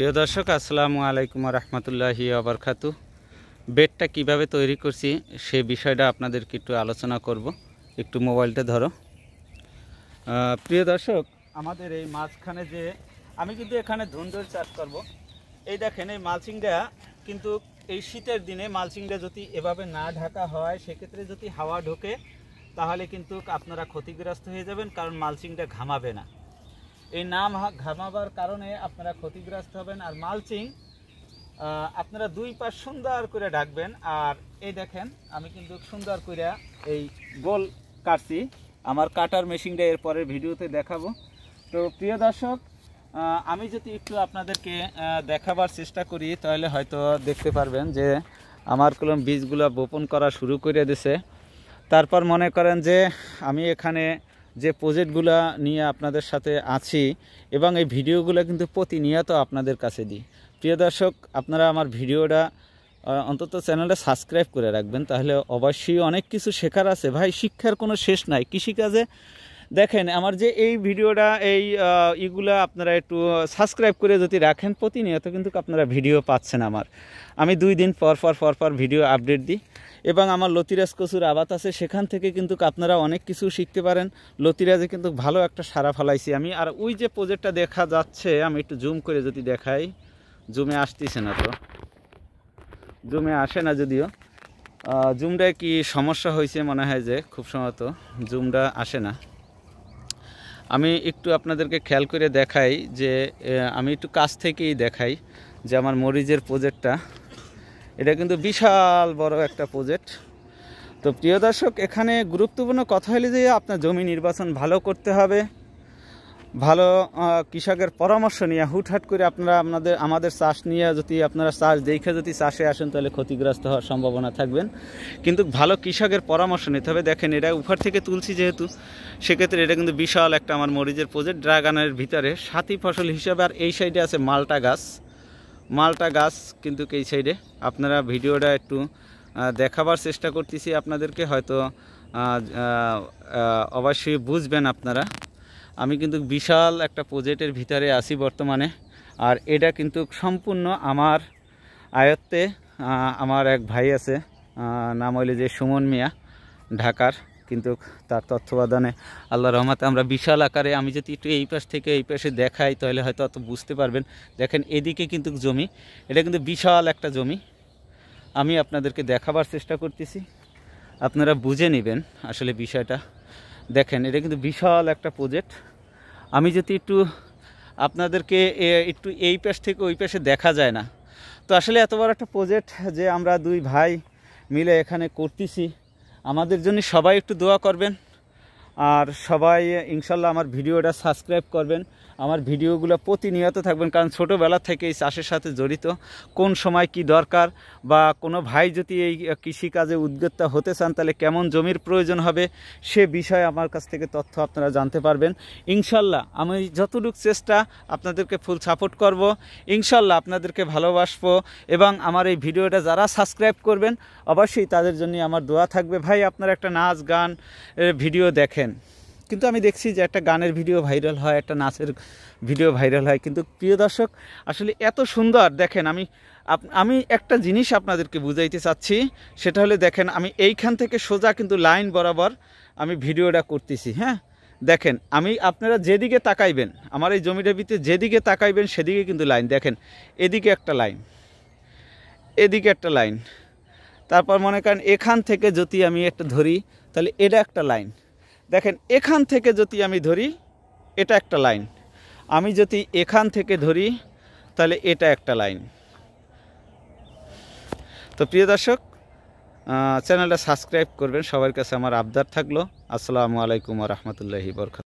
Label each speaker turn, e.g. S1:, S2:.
S1: প্রিয় দর্শক আসসালামু আলাইকুম রহমতুল্লাহি ওয়াবারাকাতু। বেডটা কিভাবে তৈরি করছি সে বিষয়টা আপনাদেরকে একটু আলোচনা করব। একটু মোবাইলটা ধরো। প্রিয় দর্শক, আমাদের এই মাঝখানে যে আমি কিন্তু এখানে ধুন্দুল চাষ করব। এই দেখেন এই মালচিংটা কিন্তু এই শীতের দিনে মালচিংটা যদি এভাবে না ঢাকা হয়, সেক্ষেত্রে যদি হাওয়া ঢোকে তাহলে কিন্তু আপনারা ক্ষতিগ্রস্ত হয়ে যাবেন, কারণ মালচিংটা ঘামাবে না। এই নাম ঘামাবার কারণে আপনারা ক্ষতিগ্রস্ত হবেন। আর মালচিং আপনারা দুই পাশ সুন্দর করে ঢাকবেন। আর এই দেখেন আমি কিন্তু সুন্দর করে এই গোল কাটছি, আমার কাটার মেশিনটা এর পরের ভিডিওতে দেখাবো। তো প্রিয় দর্শক, আমি যদি একটু আপনাদেরকে দেখাবার চেষ্টা করি তাহলে হয়তো দেখতে পারবেন যে আমার কলম বীজগুলো বপন করা শুরু করে দিছে। তারপর মনে করেন যে আমি এখানে যে প্রজেক্টগুলো নিয়ে আপনাদের সাথে আছি এবং এই ভিডিওগুলো কিন্তু প্রতিনিয়ত আপনাদের কাছে দিই। প্রিয় দর্শক, আপনারা আমার ভিডিওটা অন্তত চ্যানেলটা সাবস্ক্রাইব করে রাখবেন, তাহলে অবশ্যই অনেক কিছু শেখার আছে। ভাই, শিক্ষার কোনো শেষ নাই কৃষিকাজে। দেখেন আমার যে এই ভিডিওটা এইগুলা আপনারা একটু সাবস্ক্রাইব করে যদি রাখেন, প্রতিনিয়ত কিন্তু আপনারা ভিডিও পাচ্ছেন। আমি 2 দিন পর ভিডিও আপডেট দিই এবং আমার লতিরাজ কচুর আবাদ আছে, সেখান থেকে কিন্তু আপনারা অনেক কিছু শিখতে পারেন। লতিরাজে কিন্তু ভালো একটা সারা ফলাইছি আমি। আর ওই যে প্রজেক্টটা দেখা যাচ্ছে, আমি একটু জুম করে যদি দেখাই, জুমে আসতেছে না, তো জুমে আসে না, যদিও জুমটায় কি সমস্যা হয়েছে মনে হয়, যে খুব সম্ভবত জুমটা আসে না। আমি একটু আপনাদেরকে খেয়াল করে দেখাই যে আমি একটু কাছ থেকেই দেখাই যে আমার মরিচের প্রজেক্টটা, এটা কিন্তু বিশাল বড় একটা প্রজেক্ট। তো প্রিয় দর্শক, এখানে গুরুত্বপূর্ণ কথা হলো যে আপনার জমি নির্বাচন ভালো করতে হবে। ভালো কৃষকের পরামর্শ নিয়ে হুটহাট করে আপনারা আমাদের চাষ নিয়ে যদি আপনারা চাষ দেখে যদি চাষে আসেন তাহলে ক্ষতিগ্রস্ত হওয়ার সম্ভাবনা থাকবেন। কিন্তু ভালো কৃষকের পরামর্শ নিতে হবে। দেখেন এটা উপর থেকে তুলছি যেহেতু, সেক্ষেত্রে এটা কিন্তু বিশাল একটা আমার মরিচের প্রজেক্ট ড্রাগনের ভিতরে সাথী ফসল হিসাবে। আর এই সাইডে আছে মালটা গাছ কিন্তু এই সাইডে। আপনারা ভিডিওটা একটু দেখাবার চেষ্টা করতেছি আপনাদেরকে, হয়তো অবশ্যই বুঝবেন আপনারা। আমি কিন্তু বিশাল একটা প্রজেক্টের ভিতরে আছি বর্তমানে। আর এটা কিন্তু সম্পূর্ণ আমার আয়ত্তে। আমার এক ভাই আছে, নাম হইলে যে সুমন মিয়া, ঢাকার, কিন্তু তার তত্ত্বাবধানে আল্লাহর রহমতে আমরা বিশাল আকারে, আমি যদি একটু এই পাশ থেকে এই পাশে দেখাই তাহলে হয়তো অত বুঝতে পারবেন। দেখেন এদিকে কিন্তু জমি, এটা কিন্তু বিশাল একটা জমি। আমি আপনাদেরকে দেখাবার চেষ্টা করতেছি, আপনারা বুঝে নেবেন আসলে বিষয়টা। দেখেন এটা কিন্তু বিশাল একটা প্রজেক্ট। আমি যদি একটু আপনাদেরকে একটু এই পাশ থেকে ওই পাশে দেখা যায় না, তো আসলে এত বড় একটা প্রজেক্ট যে আমরা 2 ভাই মিলে এখানে করতেছি। আমাদের জন্য সবাই একটু দোয়া করবেন, আর সবাই ইনশাল্লাহ আমার ভিডিওটা সাবস্ক্রাইব করবেন, আমার ভিডিওগুলো প্রতিনিয়ত থাকবেন, কারণ ছোটোবেলা থেকে এই চাষের সাথে জড়িত। কোন সময় কি দরকার, বা কোনো ভাই যদি এই কৃষিকাজে উদ্যোক্তা হতে চান তাহলে কেমন জমির প্রয়োজন হবে, সে বিষয়ে আমার কাছ থেকে তথ্য আপনারা জানতে পারবেন। ইনশাল্লাহ আমি যতটুকু চেষ্টা আপনাদেরকে ফুল সাপোর্ট করব, ইনশাল্লাহ আপনাদেরকে ভালোবাসবো। এবং আমার এই ভিডিওটা যারা সাবস্ক্রাইব করবেন অবশ্যই তাদের জন্য আমার দোয়া থাকবে। ভাই, আপনারা একটা নাচ গান ভিডিও দেখেন, কিন্তু আমি দেখছি যে একটা গানের ভিডিও ভাইরাল হয়, একটা নাচের ভিডিও ভাইরাল হয়, কিন্তু প্রিয় দর্শক আসলে এত সুন্দর। দেখেন আমি একটা জিনিস আপনাদেরকে বুঝাইতে চাচ্ছি, সেটা হলে দেখেন আমি এইখান থেকে সোজা কিন্তু লাইন বরাবর আমি ভিডিওটা করতেছি। হ্যাঁ, দেখেন আপনারা যেদিকে তাকাইবেন, আমার এই জমিটার ভিতরে যেদিকে তাকাইবেন সেদিকে কিন্তু লাইন। দেখেন এদিকে একটা লাইন, এদিকে একটা লাইন, তারপর মনে করেন এখান থেকে যদি আমি একটা ধরি তাহলে এটা একটা লাইন। দেখেন এখান থেকে যদি আমি ধরি এটা একটা লাইন, আমি যদি এখান থেকে ধরি তাহলে এটা একটা লাইন। তো প্রিয় দর্শক, চ্যানেলটা সাবস্ক্রাইব করবেন, সবার কাছে আমার আবদার থাকলো। আসসালামু আলাইকুম ওয়া রাহমাতুল্লাহি ওয়া বারাকাতুহু।